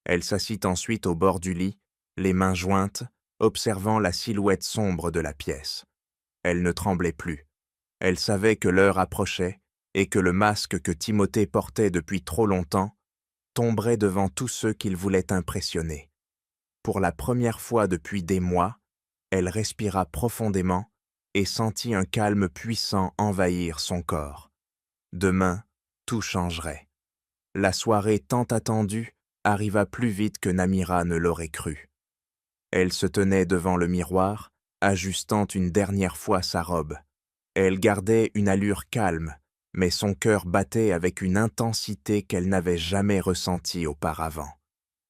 Elle s'assit ensuite au bord du lit, les mains jointes, observant la silhouette sombre de la pièce. Elle ne tremblait plus. Elle savait que l'heure approchait et que le masque que Timothée portait depuis trop longtemps tomberait devant tous ceux qu'il voulait impressionner. Pour la première fois depuis des mois, Elle respira profondément et sentit un calme puissant envahir son corps. Demain, tout changerait. La soirée tant attendue arriva plus vite que Namira ne l'aurait cru. Elle se tenait devant le miroir, ajustant une dernière fois sa robe. Elle gardait une allure calme, mais son cœur battait avec une intensité qu'elle n'avait jamais ressentie auparavant.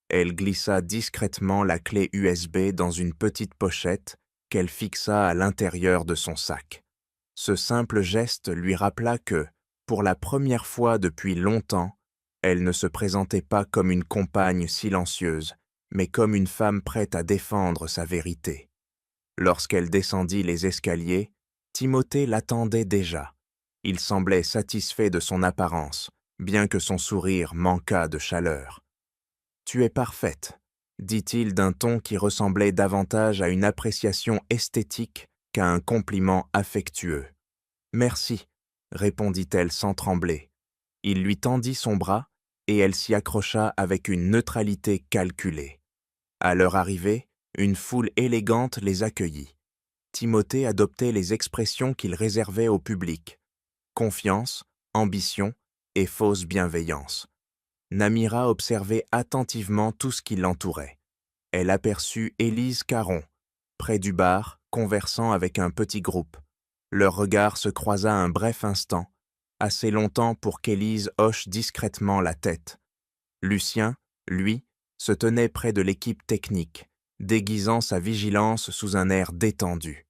Elle glissa discrètement la clé USB dans une petite pochette qu'elle fixa à l'intérieur de son sac. Ce simple geste lui rappela que, pour la première fois depuis longtemps, elle ne se présentait pas comme une compagne silencieuse, mais comme une femme prête à défendre sa vérité. Lorsqu'elle descendit les escaliers, Timothée l'attendait déjà. Il semblait satisfait de son apparence, bien que son sourire manquât de chaleur. « Tu es parfaite », dit-il d'un ton qui ressemblait davantage à une appréciation esthétique qu'à un compliment affectueux. « Merci », répondit-elle sans trembler. Il lui tendit son bras et elle s'y accrocha avec une neutralité calculée. À leur arrivée, une foule élégante les accueillit. Timothée adoptait les expressions qu'il réservait au public: confiance, ambition et fausse bienveillance. Namira observait attentivement tout ce qui l'entourait. Elle aperçut Élise Caron, près du bar, conversant avec un petit groupe. Leur regard se croisa un bref instant, assez longtemps pour qu'Élise hoche discrètement la tête. Lucien, lui, se tenait près de l'équipe technique, déguisant sa vigilance sous un air détendu.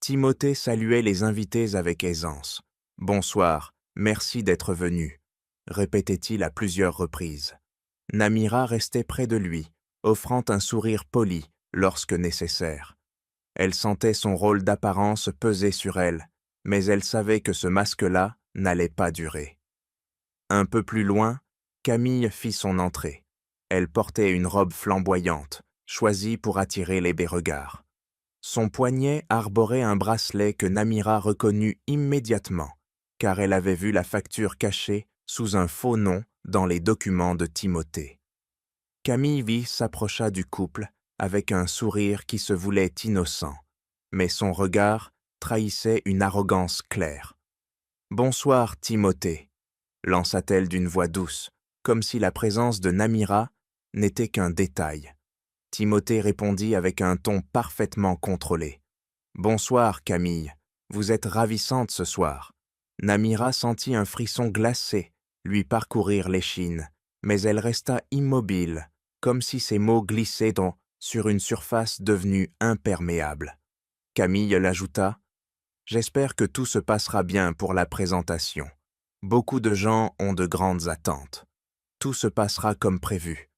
Timothée saluait les invités avec aisance. « Bonsoir, merci d'être venu », répétait-il à plusieurs reprises. Namira restait près de lui, offrant un sourire poli lorsque nécessaire. Elle sentait son rôle d'apparence peser sur elle, mais elle savait que ce masque-là n'allait pas durer. Un peu plus loin, Camille fit son entrée. Elle portait une robe flamboyante, choisie pour attirer les regards. Son poignet arborait un bracelet que Namira reconnut immédiatement, car elle avait vu la facture cachée sous un faux nom dans les documents de Timothée. Camille s'approcha du couple avec un sourire qui se voulait innocent, mais son regard trahissait une arrogance claire. « Bonsoir, Timothée », lança-t-elle d'une voix douce, comme si la présence de Namira n'était qu'un détail. Timothée répondit avec un ton parfaitement contrôlé. « Bonsoir, Camille, vous êtes ravissante ce soir. » Namira sentit un frisson glacé lui parcourir l'échine, mais elle resta immobile, comme si ses mots glissaient sur une surface devenue imperméable. Camille l'ajouta: « J'espère que tout se passera bien pour la présentation. Beaucoup de gens ont de grandes attentes. Tout se passera comme prévu, »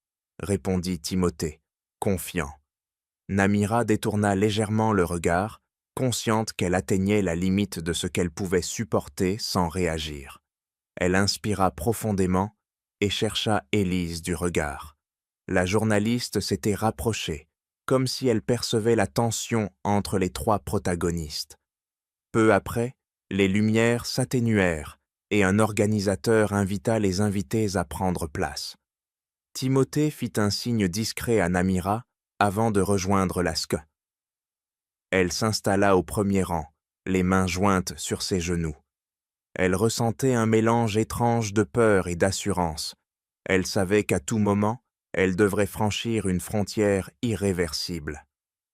répondit Timothée, confiant. Namira détourna légèrement le regard, consciente qu'elle atteignait la limite de ce qu'elle pouvait supporter sans réagir. Elle inspira profondément et chercha Élise du regard. La journaliste s'était rapprochée, comme si elle percevait la tension entre les trois protagonistes. Peu après, les lumières s'atténuèrent et un organisateur invita les invités à prendre place. Timothée fit un signe discret à Namira avant de rejoindre la SC. Elle s'installa au premier rang, les mains jointes sur ses genoux. Elle ressentait un mélange étrange de peur et d'assurance. Elle savait qu'à tout moment, elle devrait franchir une frontière irréversible.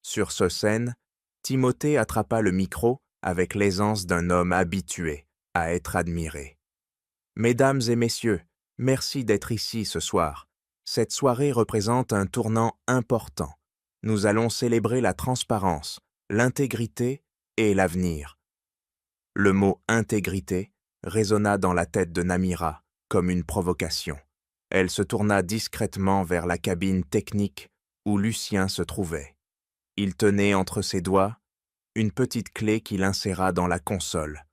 Sur ce scène, Timothée attrapa le micro avec l'aisance d'un homme habitué à être admiré. « Mesdames et messieurs, merci d'être ici ce soir. Cette soirée représente un tournant important. Nous allons célébrer la transparence, l'intégrité et l'avenir. » Le mot « intégrité » résonna dans la tête de Namira comme une provocation. Elle se tourna discrètement vers la cabine technique où Lucien se trouvait. Il tenait entre ses doigts une petite clé qu'il inséra dans la console,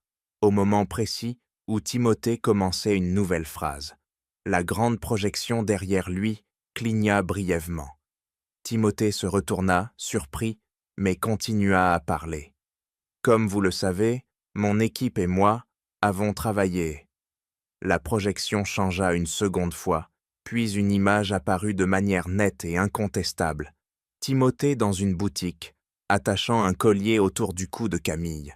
au moment précis où Timothée commençait une nouvelle phrase. La grande projection derrière lui cligna brièvement. Timothée se retourna, surpris, mais continua à parler. « Comme vous le savez, mon équipe et moi avons travaillé. » La projection changea une seconde fois, puis une image apparut de manière nette et incontestable. Timothée dans une boutique, attachant un collier autour du cou de Camille.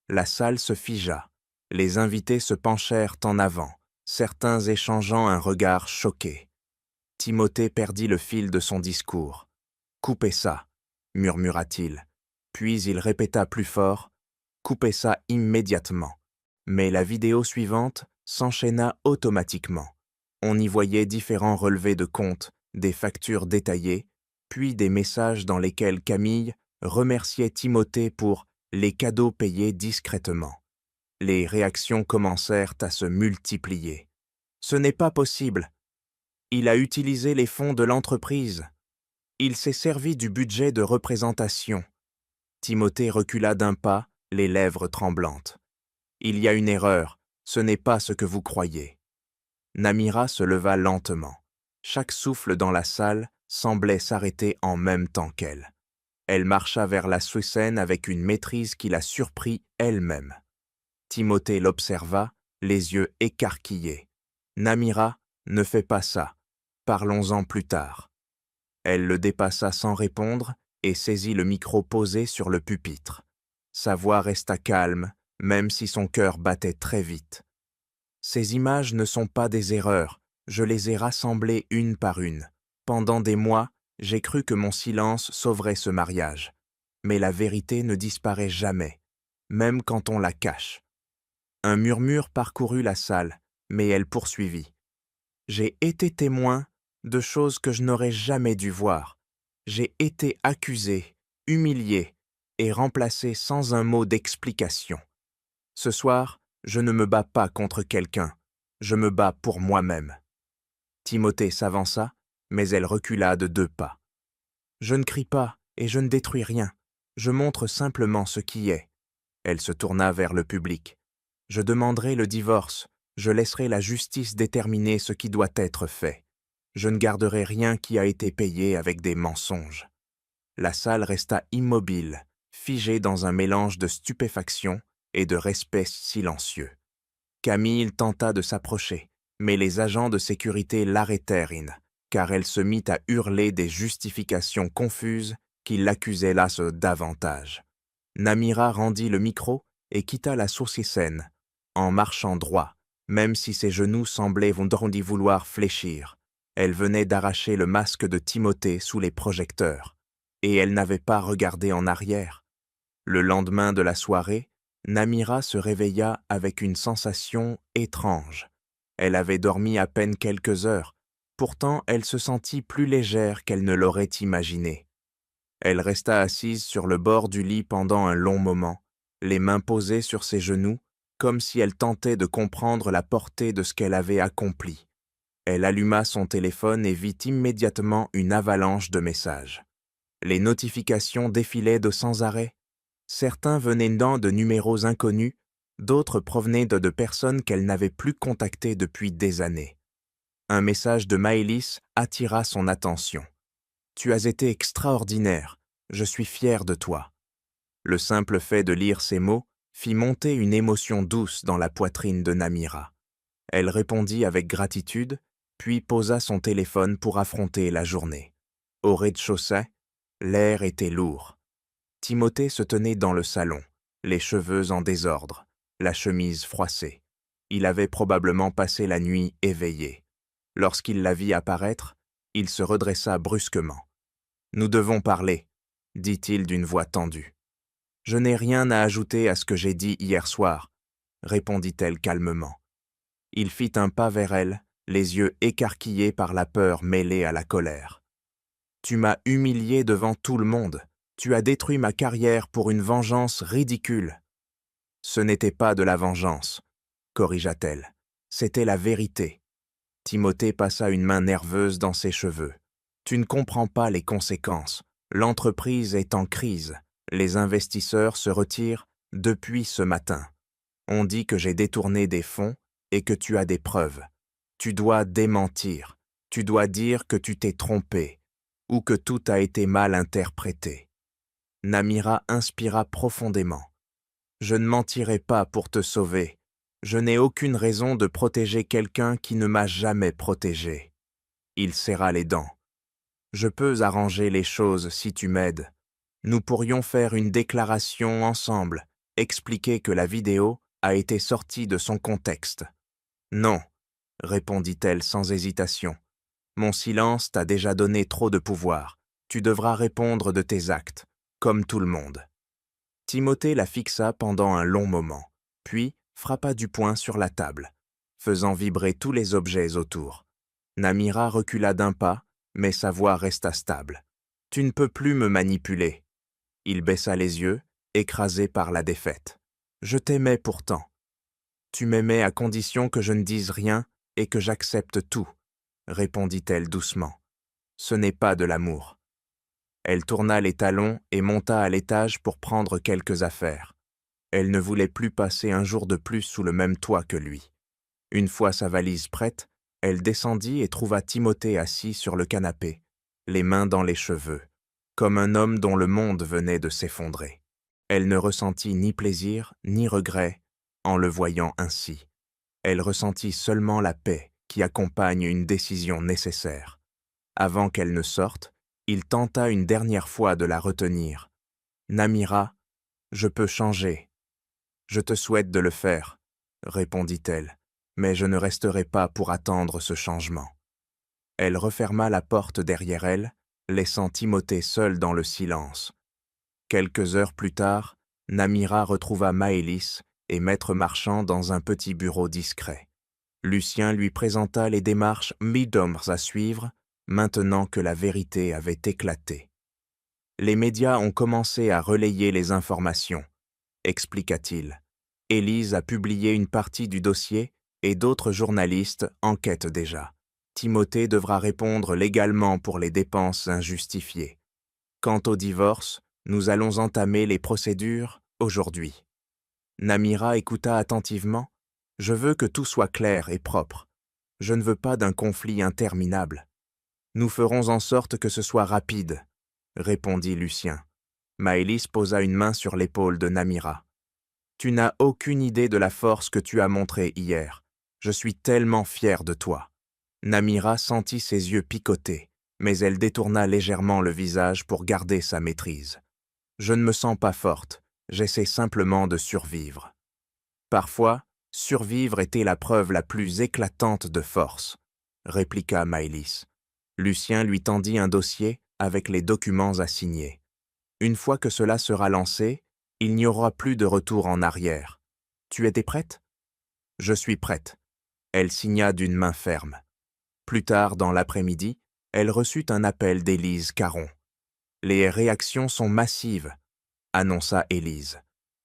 La salle se figea. Les invités se penchèrent en avant, certains échangeant un regard choqué. Timothée perdit le fil de son discours. « Coupez ça », murmura-t-il. Puis il répéta plus fort, « Coupez ça immédiatement ». Mais la vidéo suivante s'enchaîna automatiquement. On y voyait différents relevés de comptes, des factures détaillées, puis des messages dans lesquels Camille remerciait Timothée pour les cadeaux payés discrètement. Les réactions commencèrent à se multiplier. « Ce n'est pas possible. Il a utilisé les fonds de l'entreprise. Il s'est servi du budget de représentation. » Timothée recula d'un pas, les lèvres tremblantes. « Il y a une erreur, ce n'est pas ce que vous croyez. » Namira se leva lentement. Chaque souffle dans la salle semblait s'arrêter en même temps qu'elle. Elle marcha vers la scène avec une maîtrise qui la surprit elle-même. Timothée l'observa, les yeux écarquillés. « Namira, ne fais pas ça. Parlons-en plus tard. » Elle le dépassa sans répondre et saisit le micro posé sur le pupitre. Sa voix resta calme, même si son cœur battait très vite. « Ces images ne sont pas des erreurs, je les ai rassemblées une par une. Pendant des mois, j'ai cru que mon silence sauverait ce mariage. Mais la vérité ne disparaît jamais, même quand on la cache. » Un murmure parcourut la salle, mais elle poursuivit. « J'ai été témoin de choses que je n'aurais jamais dû voir. J'ai été accusé, humilié et remplacé sans un mot d'explication. Ce soir, je ne me bats pas contre quelqu'un, je me bats pour moi-même. » Timothée s'avança, mais elle recula de 2 pas. « Je ne crie pas et je ne détruis rien, je montre simplement ce qui est. » Elle se tourna vers le public. « Je demanderai le divorce, je laisserai la justice déterminer ce qui doit être fait. Je ne garderai rien qui a été payé avec des mensonges. » La salle resta immobile, figée dans un mélange de stupéfaction et de respect silencieux. Camille tenta de s'approcher, mais les agents de sécurité l'arrêtèrent, car elle se mit à hurler des justifications confuses qui l'accusaient là davantage. Namira rendit le micro et quitta la scène, en marchant droit, même si ses genoux semblaient vouloir fléchir. Elle venait d'arracher le masque de Timothée sous les projecteurs, et elle n'avait pas regardé en arrière. Le lendemain de la soirée, Namira se réveilla avec une sensation étrange. Elle avait dormi à peine quelques heures, pourtant elle se sentit plus légère qu'elle ne l'aurait imaginé. Elle resta assise sur le bord du lit pendant un long moment, les mains posées sur ses genoux, comme si elle tentait de comprendre la portée de ce qu'elle avait accompli. Elle alluma son téléphone et vit immédiatement une avalanche de messages. Les notifications défilaient de sans arrêt. Certains venaient de numéros inconnus, d'autres provenaient de personnes qu'elle n'avait plus contactées depuis des années. Un message de Maëlys attira son attention. « Tu as été extraordinaire, je suis fier de toi. » Le simple fait de lire ces mots fit monter une émotion douce dans la poitrine de Namira. Elle répondit avec gratitude, puis posa son téléphone pour affronter la journée. Au rez-de-chaussée, l'air était lourd. Timothée se tenait dans le salon, les cheveux en désordre, la chemise froissée. Il avait probablement passé la nuit éveillé. Lorsqu'il la vit apparaître, il se redressa brusquement. « Nous devons parler, » dit-il d'une voix tendue. « Je n'ai rien à ajouter à ce que j'ai dit hier soir, » répondit-elle calmement. Il fit un pas vers elle, les yeux écarquillés par la peur mêlée à la colère. « Tu m'as humilié devant tout le monde. Tu as détruit ma carrière pour une vengeance ridicule. » « Ce n'était pas de la vengeance, » corrigea-t-elle. « C'était la vérité. » Timothée passa une main nerveuse dans ses cheveux. « Tu ne comprends pas les conséquences. L'entreprise est en crise. Les investisseurs se retirent depuis ce matin. On dit que j'ai détourné des fonds et que tu as des preuves. Tu dois démentir. Tu dois dire que tu t'es trompé ou que tout a été mal interprété. » Namira inspira profondément. « Je ne mentirai pas pour te sauver. Je n'ai aucune raison de protéger quelqu'un qui ne m'a jamais protégé. » Il serra les dents. « Je peux arranger les choses si tu m'aides. Nous pourrions faire une déclaration ensemble, expliquer que la vidéo a été sortie de son contexte. Non, répondit-elle sans hésitation. Mon silence t'a déjà donné trop de pouvoir. Tu devras répondre de tes actes, comme tout le monde. Timothée la fixa pendant un long moment, puis frappa du poing sur la table, faisant vibrer tous les objets autour. Namira recula d'un pas, mais sa voix resta stable. « Tu ne peux plus me manipuler. » Il baissa les yeux, écrasé par la défaite. « Je t'aimais pourtant. Tu m'aimais à condition que je ne dise rien et que j'accepte tout, » répondit-elle doucement. « Ce n'est pas de l'amour. » Elle tourna les talons et monta à l'étage pour prendre quelques affaires. Elle ne voulait plus passer un jour de plus sous le même toit que lui. Une fois sa valise prête, elle descendit et trouva Timothée assis sur le canapé, les mains dans les cheveux, comme un homme dont le monde venait de s'effondrer. Elle ne ressentit ni plaisir ni regret en le voyant ainsi. Elle ressentit seulement la paix qui accompagne une décision nécessaire. Avant qu'elle ne sorte, il tenta une dernière fois de la retenir. « Namira, je peux changer. »« Je te souhaite de le faire, » répondit-elle, « mais je ne resterai pas pour attendre ce changement. » Elle referma la porte derrière elle, laissant Timothée seul dans le silence. Quelques heures plus tard, Namira retrouva Maëlys et Maître Marchand dans un petit bureau discret. Lucien lui présenta les démarches mi-d'hommes à suivre, maintenant que la vérité avait éclaté. Les médias ont commencé à relayer les informations, expliqua-t-il. Élise a publié une partie du dossier et d'autres journalistes enquêtent déjà. Timothée devra répondre légalement pour les dépenses injustifiées. Quant au divorce, nous allons entamer les procédures aujourd'hui. Namira écouta attentivement. « Je veux que tout soit clair et propre. Je ne veux pas d'un conflit interminable. » « Nous ferons en sorte que ce soit rapide, » répondit Lucien. Maëlys posa une main sur l'épaule de Namira. « Tu n'as aucune idée de la force que tu as montrée hier. Je suis tellement fier de toi. » Namira sentit ses yeux picoter, mais elle détourna légèrement le visage pour garder sa maîtrise. « Je ne me sens pas forte, j'essaie simplement de survivre. » Parfois, survivre était la preuve la plus éclatante de force, répliqua Maëlys. Lucien lui tendit un dossier avec les documents à signer. Une fois que cela sera lancé, il n'y aura plus de retour en arrière. Tu étais prête ? Je suis prête. Elle signa d'une main ferme. Plus tard dans l'après-midi, elle reçut un appel d'Élise Caron. Les réactions sont massives, annonça Élise.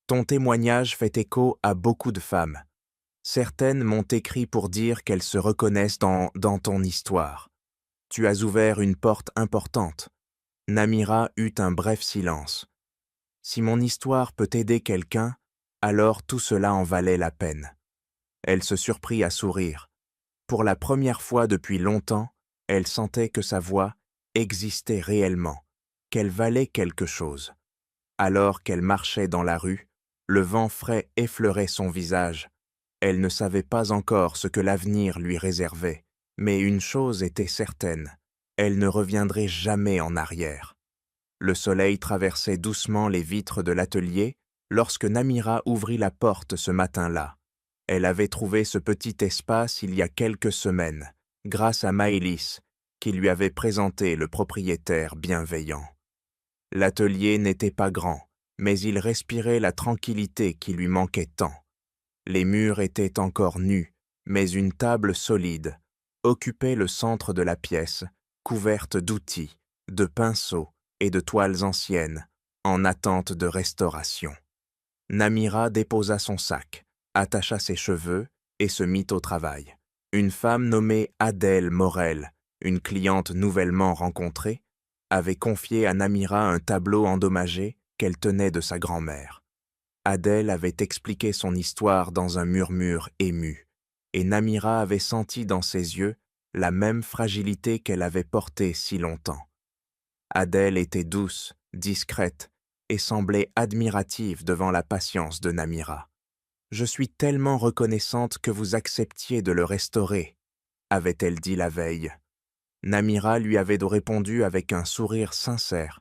Ton témoignage fait écho à beaucoup de femmes. Certaines m'ont écrit pour dire qu'elles se reconnaissent dans ton histoire. Tu as ouvert une porte importante. Namira eut un bref silence. Si mon histoire peut aider quelqu'un, alors tout cela en valait la peine. Elle se surprit à sourire. Pour la première fois depuis longtemps, elle sentait que sa voix existait réellement, qu'elle valait quelque chose. Alors qu'elle marchait dans la rue, le vent frais effleurait son visage. Elle ne savait pas encore ce que l'avenir lui réservait. Mais une chose était certaine, elle ne reviendrait jamais en arrière. Le soleil traversait doucement les vitres de l'atelier lorsque Namira ouvrit la porte ce matin-là. Elle avait trouvé ce petit espace il y a quelques semaines, grâce à Maëlys, qui lui avait présenté le propriétaire bienveillant. L'atelier n'était pas grand, mais il respirait la tranquillité qui lui manquait tant. Les murs étaient encore nus, mais une table solide occupait le centre de la pièce, couverte d'outils, de pinceaux et de toiles anciennes, en attente de restauration. Namira déposa son sac, attacha ses cheveux et se mit au travail. Une femme nommée Adèle Morel, une cliente nouvellement rencontrée, avait confié à Namira un tableau endommagé qu'elle tenait de sa grand-mère. Adèle avait expliqué son histoire dans un murmure ému, et Namira avait senti dans ses yeux la même fragilité qu'elle avait portée si longtemps. Adèle était douce, discrète, et semblait admirative devant la patience de Namira. « Je suis tellement reconnaissante que vous acceptiez de le restaurer », avait-elle dit la veille. Namira lui avait répondu avec un sourire sincère.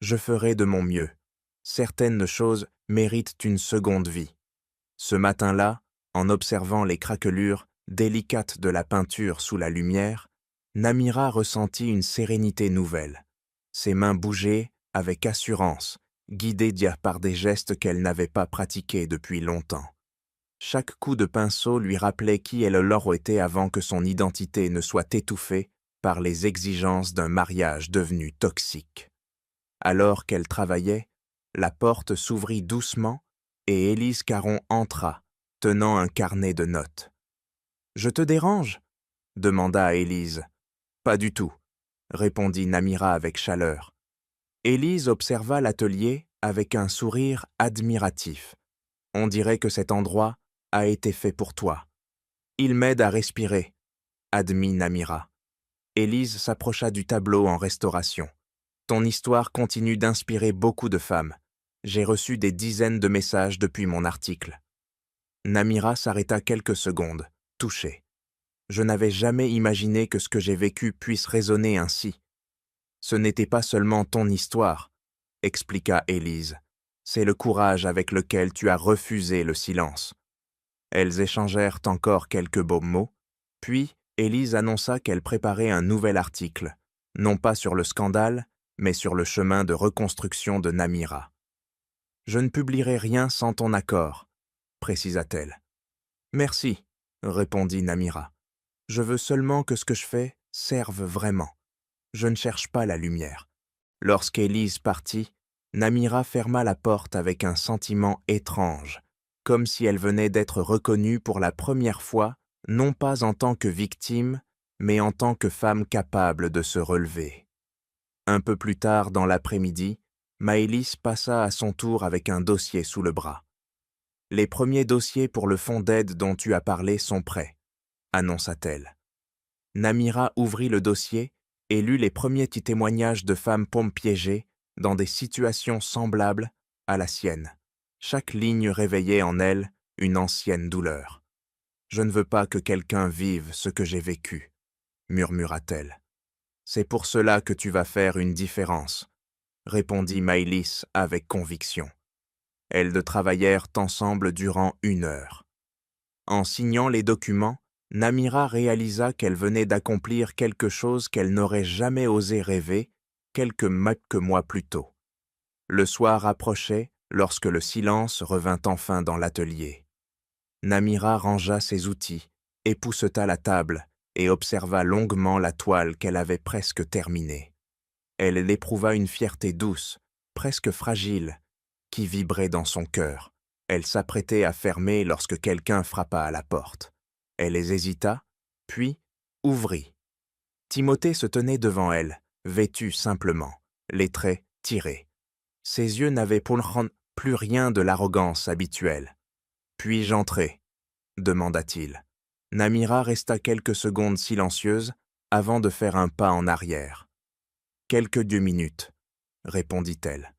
Je ferai de mon mieux. Certaines choses méritent une seconde vie. Ce matin-là, en observant les craquelures délicates de la peinture sous la lumière, Namira ressentit une sérénité nouvelle. Ses mains bougeaient avec assurance, guidées par des gestes qu'elle n'avait pas pratiqués depuis longtemps. Chaque coup de pinceau lui rappelait qui elle aurait été avant que son identité ne soit étouffée par les exigences d'un mariage devenu toxique. Alors qu'elle travaillait, la porte s'ouvrit doucement et Élise Caron entra, tenant un carnet de notes. « Je te dérange ?» demanda Élise. « Pas du tout », répondit Namira avec chaleur. Élise observa l'atelier avec un sourire admiratif. « On dirait que cet endroit a été fait pour toi. Il m'aide à respirer, » admit Namira. Élise s'approcha du tableau en restauration. « Ton histoire continue d'inspirer beaucoup de femmes. J'ai reçu des dizaines de messages depuis mon article. » Namira s'arrêta quelques secondes, touchée. « Je n'avais jamais imaginé que ce que j'ai vécu puisse résonner ainsi. » « Ce n'était pas seulement ton histoire, » expliqua Élise. « C'est le courage avec lequel tu as refusé le silence. » Elles échangèrent encore quelques beaux mots, puis Élise annonça qu'elle préparait un nouvel article, non pas sur le scandale, mais sur le chemin de reconstruction de Namira. « Je ne publierai rien sans ton accord, » précisa-t-elle. « Merci, » répondit Namira. « Je veux seulement que ce que je fais serve vraiment. Je ne cherche pas la lumière. » Lorsqu'Élise partit, Namira ferma la porte avec un sentiment étrange, comme si elle venait d'être reconnue pour la première fois, non pas en tant que victime, mais en tant que femme capable de se relever. Un peu plus tard dans l'après-midi, Maëlys passa à son tour avec un dossier sous le bras. « Les premiers dossiers pour le fonds d'aide dont tu as parlé sont prêts, » annonça-t-elle. Namira ouvrit le dossier et lut les premiers petits témoignages de femmes piégées dans des situations semblables à la sienne. Chaque ligne réveillait en elle une ancienne douleur. « Je ne veux pas que quelqu'un vive ce que j'ai vécu, » murmura-t-elle. « C'est pour cela que tu vas faire une différence, » répondit Maëlys avec conviction. Elles travaillèrent ensemble durant 1 heure. En signant les documents, Namira réalisa qu'elle venait d'accomplir quelque chose qu'elle n'aurait jamais osé rêver quelques mois plus tôt. Le soir approchait lorsque le silence revint enfin dans l'atelier. Namira rangea ses outils, épousseta la table et observa longuement la toile qu'elle avait presque terminée. Elle éprouva une fierté douce, presque fragile, qui vibrait dans son cœur. Elle s'apprêtait à fermer lorsque quelqu'un frappa à la porte. Elle hésita, puis ouvrit. Timothée se tenait devant elle, vêtu simplement, les traits tirés. Ses yeux n'avaient plus rien de l'arrogance habituelle. « Puis-je entrer ?» demanda-t-il. Namira resta quelques secondes silencieuse avant de faire un pas en arrière. « Quelques 2 minutes, » répondit-elle.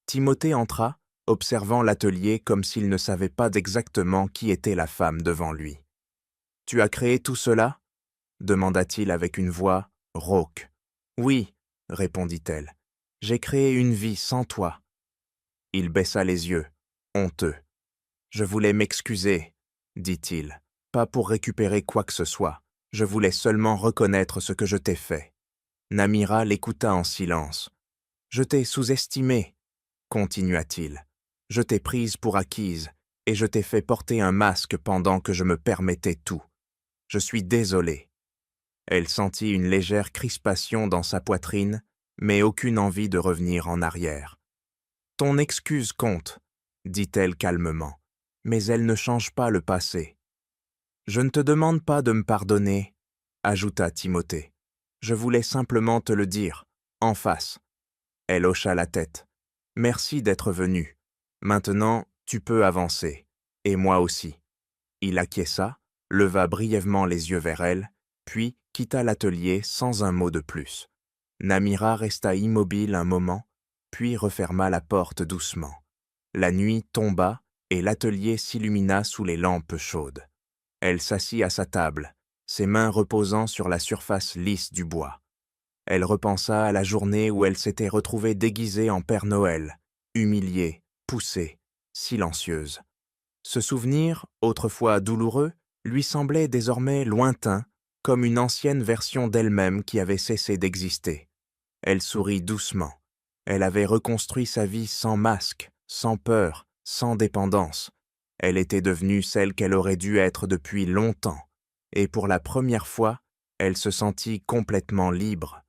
Timothée entra, observant l'atelier comme s'il ne savait pas exactement qui était la femme devant lui. « Tu as créé tout cela ?» demanda-t-il avec une voix rauque. « Oui, » répondit-elle. « J'ai créé une vie sans toi. » Il baissa les yeux, honteux. « Je voulais m'excuser, » dit-il. « Pas pour récupérer quoi que ce soit. Je voulais seulement reconnaître ce que je t'ai fait. » Namira l'écouta en silence. « Je t'ai sous-estimé, » continua-t-il. « Je t'ai prise pour acquise et je t'ai fait porter un masque pendant que je me permettais tout. Je suis désolé. » Elle sentit une légère crispation dans sa poitrine, mais aucune envie de revenir en arrière. « Ton excuse compte, » dit-elle calmement, « mais elle ne change pas le passé. »« Je ne te demande pas de me pardonner, » ajouta Timothée. « Je voulais simplement te le dire, en face. » Elle hocha la tête. « Merci d'être venu. Maintenant, tu peux avancer. Et moi aussi. » Il acquiesça, leva brièvement les yeux vers elle, puis quitta l'atelier sans un mot de plus. Namira resta immobile un moment, puis referma la porte doucement. La nuit tomba et l'atelier s'illumina sous les lampes chaudes. Elle s'assit à sa table, ses mains reposant sur la surface lisse du bois. Elle repensa à la journée où elle s'était retrouvée déguisée en Père Noël, humiliée, poussée, silencieuse. Ce souvenir, autrefois douloureux, lui semblait désormais lointain, comme une ancienne version d'elle-même qui avait cessé d'exister. Elle sourit doucement. Elle avait reconstruit sa vie sans masque, sans peur, sans dépendance. Elle était devenue celle qu'elle aurait dû être depuis longtemps. Et pour la première fois, elle se sentit complètement libre.